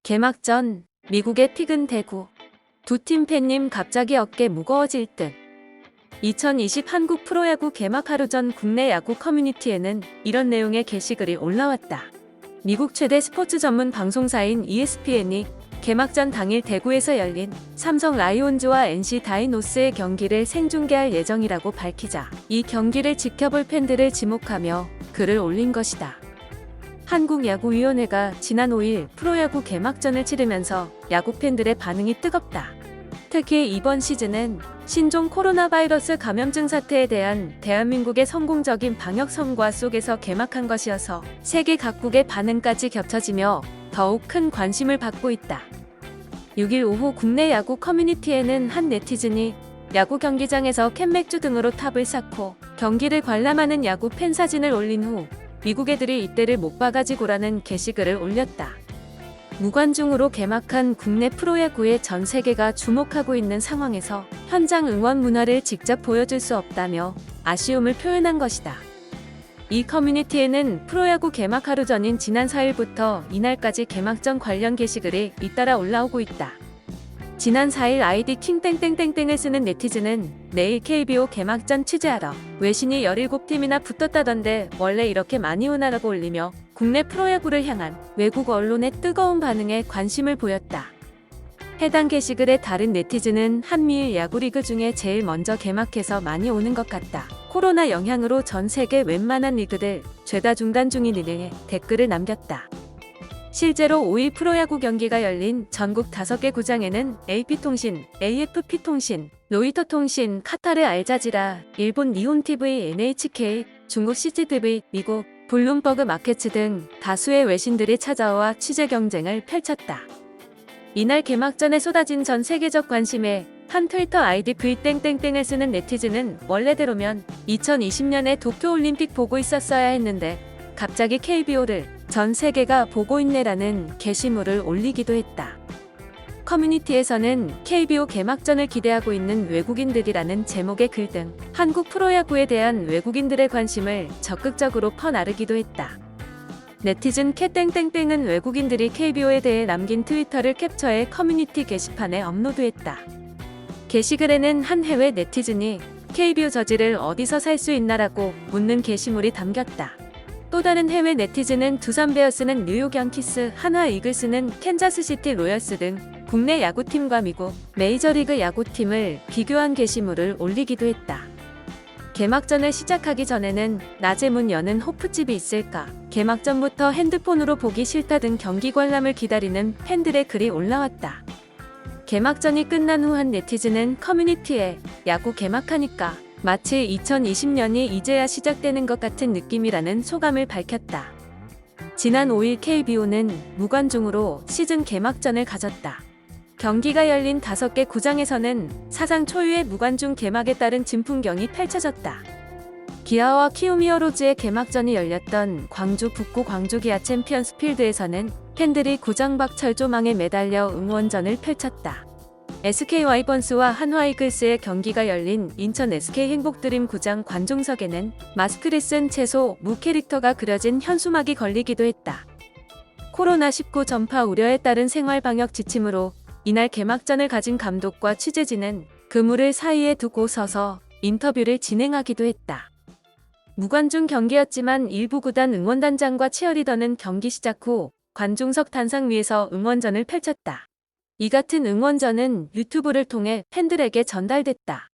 개막 전 미국의 픽은 대구. 두 팀 팬님 갑자기 어깨 무거워질 듯. 2020 한국 프로야구 개막 하루 전 국내 야구 커뮤니티에는 이런 내용의 게시글이 올라왔다. 미국 최대 스포츠 전문 방송사인 ESPN이 개막전 당일 대구에서 열린 삼성 라이온즈와 NC 다이노스의 경기를 생중계할 예정이라고 밝히자 이 경기를 지켜볼 팬들을 지목하며 글을 올린 것이다. 한국야구위원회가 지난 5일 프로야구 개막전을 치르면서 야구 팬들의 반응이 뜨겁다. 특히 이번 시즌은 신종 코로나 바이러스 감염증 사태에 대한 대한민국의 성공적인 방역 성과 속에서 개막한 것이어서 세계 각국의 반응까지 겹쳐지며 더욱 큰 관심을 받고 있다. 6일 오후 국내 야구 커뮤니티에는 한 네티즌이 야구 경기장에서 캔맥주 등으로 탑을 쌓고 경기를 관람하는 야구 팬 사진을 올린 후 미국 애들이 이때를 못 봐가지고라는 게시글을 올렸다. 무관중으로 개막한 국내 프로야구에 전 세계가 주목하고 있는 상황에서 현장 응원 문화를 직접 보여줄 수 없다며 아쉬움을 표현한 것이다. 이 커뮤니티에는 프로야구 개막 하루 전인 지난 4일부터 이날까지 개막전 관련 게시글이 잇따라 올라오고 있다. 지난 4일 아이디 킹땡땡땡땡을 쓰는 네티즌은 내일 KBO 개막전 취재하러 외신이 17팀이나 붙었다던데 원래 이렇게 많이 오나라고 올리며 국내 프로야구를 향한 외국 언론의 뜨거운 반응에 관심을 보였다. 해당 게시글의 다른 네티즌은 한미일 야구리그 중에 제일 먼저 개막해서 많이 오는 것 같다. 코로나 영향으로 전 세계 웬만한 리그들 죄다 중단 중이니 댓글을 남겼다. 실제로 5일 프로야구 경기가 열린 전국 5개 구장에는 AP통신, AFP통신, 로이터통신, 카타르 알자지라, 일본 니혼TV, NHK, 중국 CCTV, 미국 블룸버그 마켓츠 등 다수의 외신들이 찾아와 취재 경쟁을 펼쳤다. 이날 개막전에 쏟아진 전 세계적 관심에 한 트위터 아이디 V땡땡땡을 쓰는 네티즌은 원래대로면 2020년에 도쿄올림픽 보고 있었어야 했는데 갑자기 KBO를 전 세계가 보고 있네라는 게시물을 올리기도 했다. 커뮤니티에서는 KBO 개막전을 기대하고 있는 외국인들이라는 제목의 글 등 한국 프로야구에 대한 외국인들의 관심을 적극적으로 퍼나르기도 했다. 네티즌 캣땡땡땡은 외국인들이 KBO에 대해 남긴 트위터를 캡처해 커뮤니티 게시판에 업로드했다. 게시글에는 한 해외 네티즌이 KBO 저지를 어디서 살 수 있나라고 묻는 게시물이 담겼다. 또 다른 해외 네티즌은 두산 베어스는 뉴욕 양키스, 한화 이글스는 캔자스시티 로열스 등 국내 야구팀과 미국 메이저리그 야구팀을 비교한 게시물을 올리기도 했다. 개막전을 시작하기 전에는 낮에 문 여는 호프집이 있을까, 개막전부터 핸드폰으로 보기 싫다 등 경기 관람을 기다리는 팬들의 글이 올라왔다. 개막전이 끝난 후 한 네티즌은 커뮤니티에 야구 개막하니까 마치 2020년이 이제야 시작되는 것 같은 느낌이라는 소감을 밝혔다. 지난 5일 KBO는 무관중으로 시즌 개막전을 가졌다. 경기가 열린 5개 구장에서는 사상 초유의 무관중 개막에 따른 진풍경이 펼쳐졌다. 기아와 키움 히어로즈의 개막전이 열렸던 광주 북구 광주 기아 챔피언스 필드에서는 팬들이 구장 밖 철조망에 매달려 응원전을 펼쳤다. SK 와이번스와 한화 이글스의 경기가 열린 인천 SK 행복드림 구장 관중석에는 마스크를 쓴 채소 무 캐릭터가 그려진 현수막이 걸리기도 했다. 코로나19 전파 우려에 따른 생활 방역 지침으로 이날 개막전을 가진 감독과 취재진은 그물을 사이에 두고 서서 인터뷰를 진행하기도 했다. 무관중 경기였지만 일부 구단 응원단장과 치어리더는 경기 시작 후 관중석 단상 위에서 응원전을 펼쳤다. 이 같은 응원전은 유튜브를 통해 팬들에게 전달됐다.